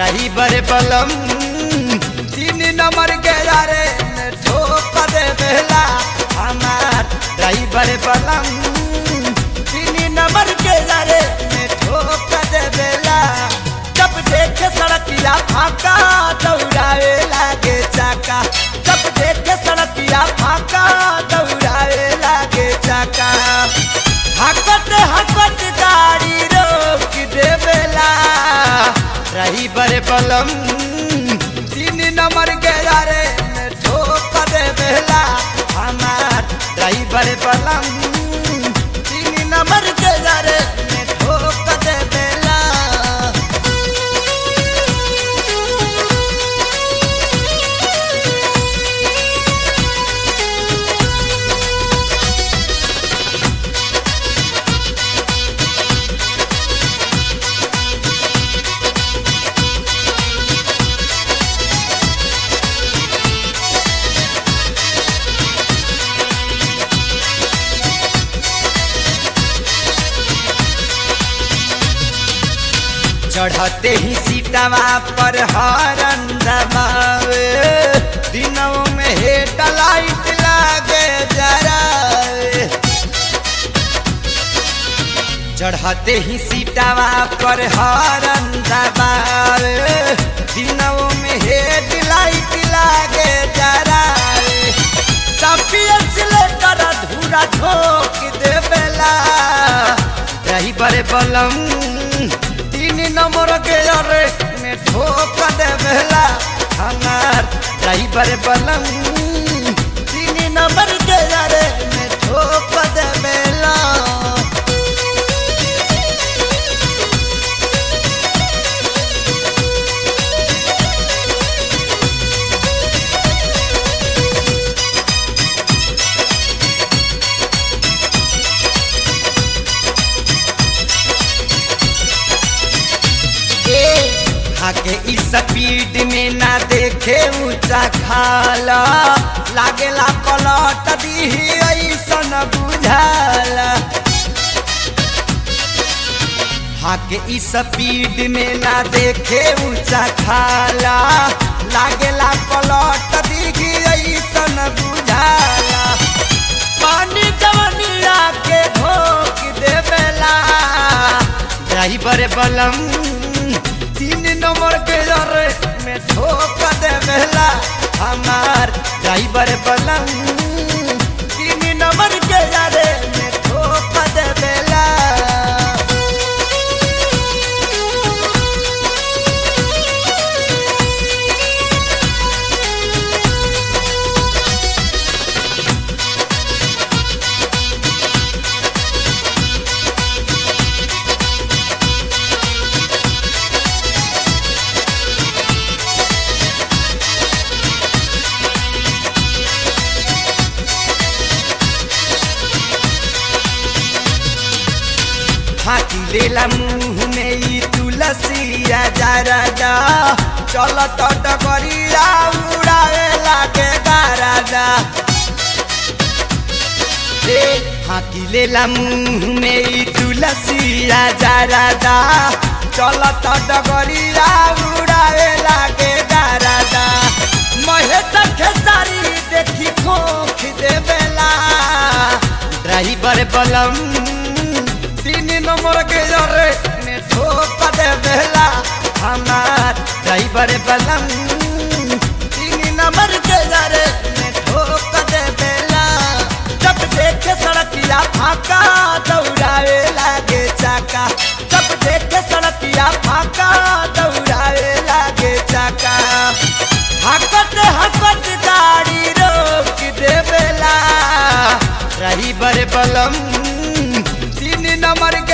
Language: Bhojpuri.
ड्राइवर बलम 3 नंबर के यारे ठोक दे बेला हमार ड्राइवर बलम 3 नंबर के यारे ठोक दे बेला। जब देखे सड़किया फाका दौड़ावे लागे चाका, जब देखे सड़किया फाका दौड़ावे लागे चाका। हकत हकत गाड़ी रोक देवेला ड्राइवर बलम 3 नंबर के यारे ठोक देवेला हमार ड्राइवर बलम 3 नंबर के यारे ठोक देवेला। चढ़ते ही सीटवा पर हॉर्न दबावे, दिनों में हेडलाइट लागे जरावे। चढ़ते ही सीटवा पर हॉर्न दबावे, दिनों में हेडलाइट लागे जरावे। चपियस लेकर धूरा ठोक देवेला ड्राइवर बलम 3 नंबर के यारे में ठोक देवेला हमार ड्राइवर बलम 3 नंबर के यारे में ठोक देवेला। आगे इस स्पीड में ना देखे ऊंचा खाला, लागेला पलट दी ऐसन बुझाला। आगे इस स्पीड में ना देखे ऊंचा खाला, लागेला पलट दी ऐसन बुझाला। पानी जवनिया के भोग देवेला ड्राइवर बलम 3 नंबर के यारे में ठोक देवेला हमार ड्राइवर बलम 3 नंबर के यारे में ठोक देवेला। हाथी लेला मुँह में ई तुलसिया जरादा, चल तो डगरिया उड़ावे लागे गारादा। हाथी लेला मुँह में ई तुलसिया जरादा, चल तो डगरिया उड़ावे लागे गारादा। महेश खेसारी देखी खोख देवेला ड्राइवर बलम 3 नंबर के यारे में ठोक देवेला हमार ड्राइवर बलम 3 नंबर के यारे में ठोक देवेला। जब देखे सड़किया फाका दौड़ावे लागे चाका, जब देखे सड़किया फाका दौड़ावे लागे चाका। हकत हकत गाड़ी रोक देवेला ड्राइवर बलम 3 नंबर के